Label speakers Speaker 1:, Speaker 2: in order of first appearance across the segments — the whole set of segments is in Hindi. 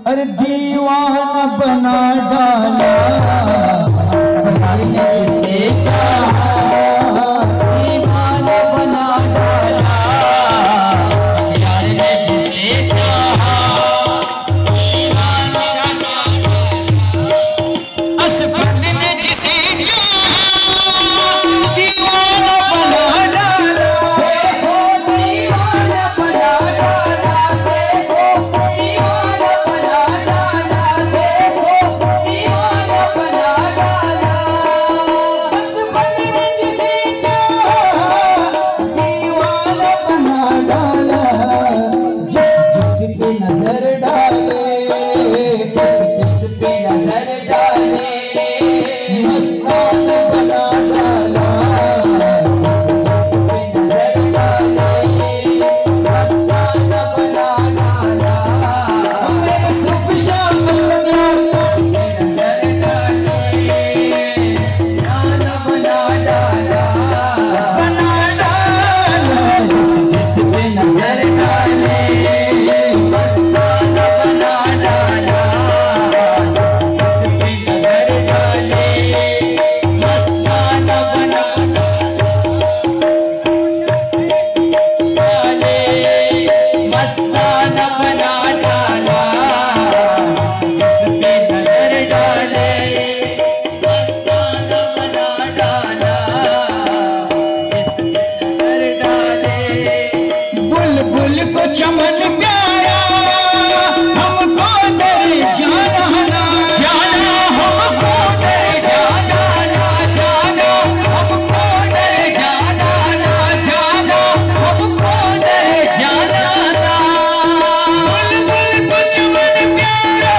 Speaker 1: अरे दीवाना बना डाला से चाहा, दीवाना बना डाला यार ने जिसे चाहा, दीवाना बना डाला असफल ने जिसे चाहा, दीवाना बना डाला। देखो दीवाना बना डाला, देखो दीवाना बना डाला, देखो दीवाना बना डाला। असफल ने जिसे चाहा, दीवाना बना डाला। जिस जिस पे नजर डाले, जिस जिस पे नजर डाले, मस्ताना बना डाला। जिस जिस पे नजर डाले, मस्ताना बना डाला। मेरे सुफशान मस्ताना पे नजर डाले, नाना बना डाला, बना डाला। जिस जिस पे नजर डाले, मस्ताना बना डाला। जिस जिस पे नजर डाले, मस्ताना बना डाले, मस्ताना बना डाला। जिस जिस पे नजर डाले, मस्ताना बना डाला। जिस जिस नजर डाले, बुलबुल को चमन प्यारा, हमको दर जाना ना जाना, हमको दर जाना ना जाना, हमको दर जाना ना जाना, हमको दर जाना ना। बुलबुल को चमन प्यारा,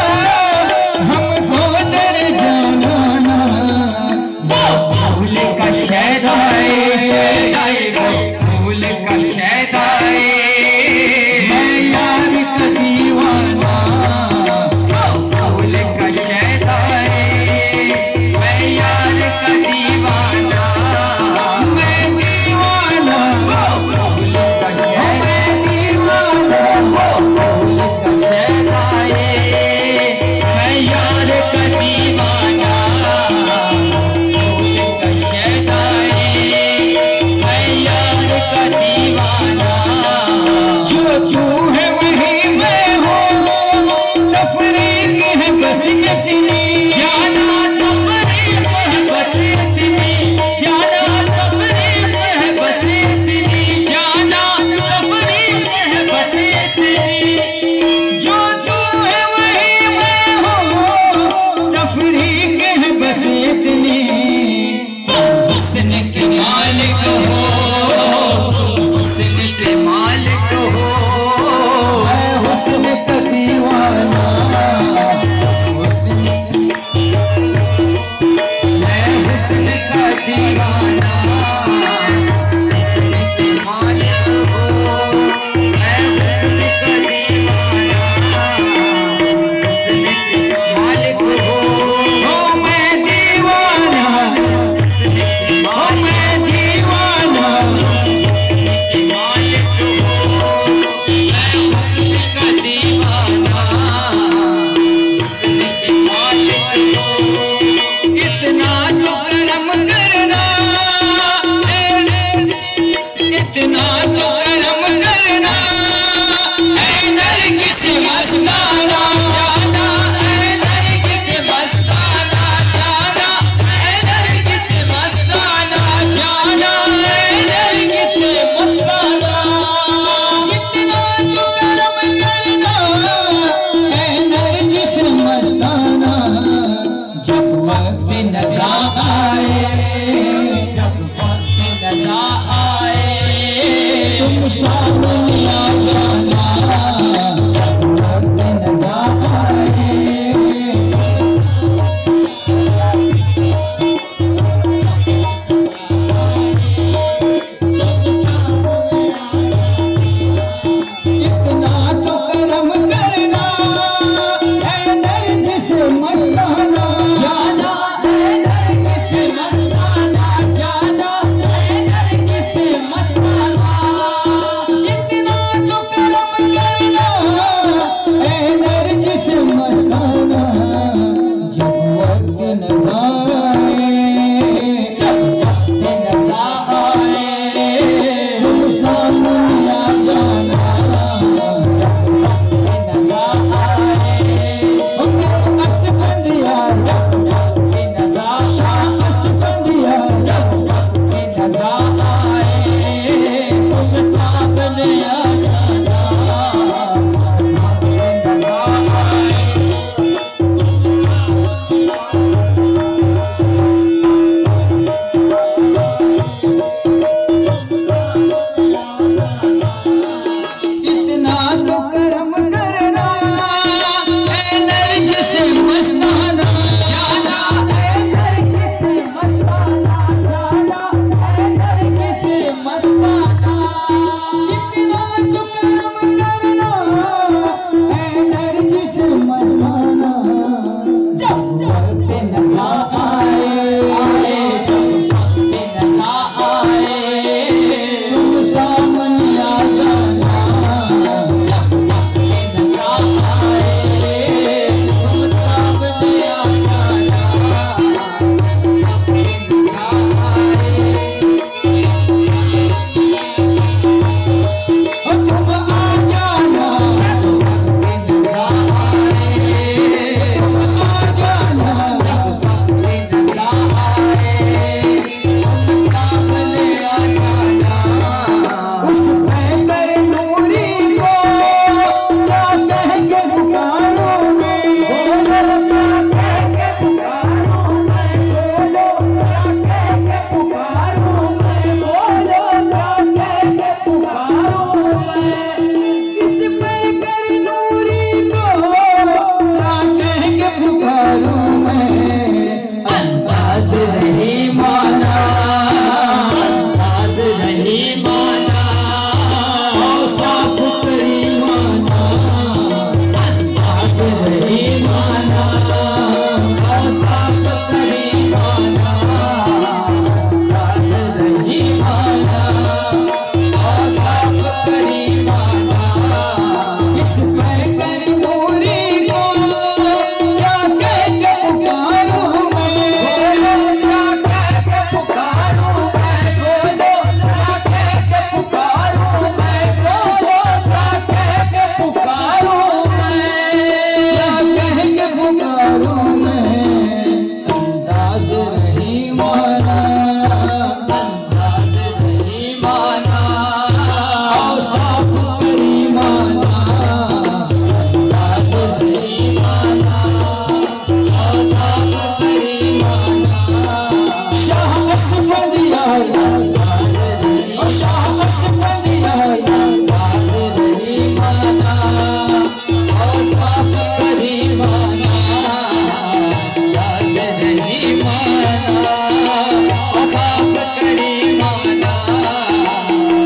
Speaker 1: हमको दर जाना ना। वो फूल का शहदाए, वो फूल का शहदाए, मैं यार का दीवाना। वो फूल का शहदाए, मैं यार का दीवाना। मैं दीवाना, वो फूल का शहदाए, मैं दीवाना। वो फूल का शहदाए, मैं यार का दीवाना। फूल का शहदाए, मैं यार का दीवाना। जो तू है वही मैं हूँ, तफरीक है बस इतनी, जाना तफरीक है बस इतनी, जाना तफरीक है बस इतनी, जाना तफरीक है बस इतनी। जो तू है वही मैं हूँ, तफरीक है बस इतनी। तुम हुस्न के मालिक हो, तुम हुस्न के मालिक हो, मैं हुस्न का दीवाना। हुस्न मैं हुस्न का दीवाना। हुस्न के मालिक हो, मैं हुस्न का दीवाना। हुस्न के मालिक हो, मैं दीवाना। हुस्न के मैं दीवाना। हुस्न के मालिक हो, मैं हुस्न का दीवाना। हुस्न के मालिक हो, इतना तो करम करना, इतना तो करम करना, ऐ नरगिस मस्ताना जाना, ऐ नरगिस मस्ताना जाना, ऐ नरगिस मस्ताना जाना, ऐ नरगिस मस्ताना। इतना तो करम करना, ऐ नरगिस मस्ताना। जब वक्त नज़ा आए, जब वक्त नज़ा आए, तुम सामने आ जाना। जब वक्त नज़ा आए, इतना तो करम करना, बना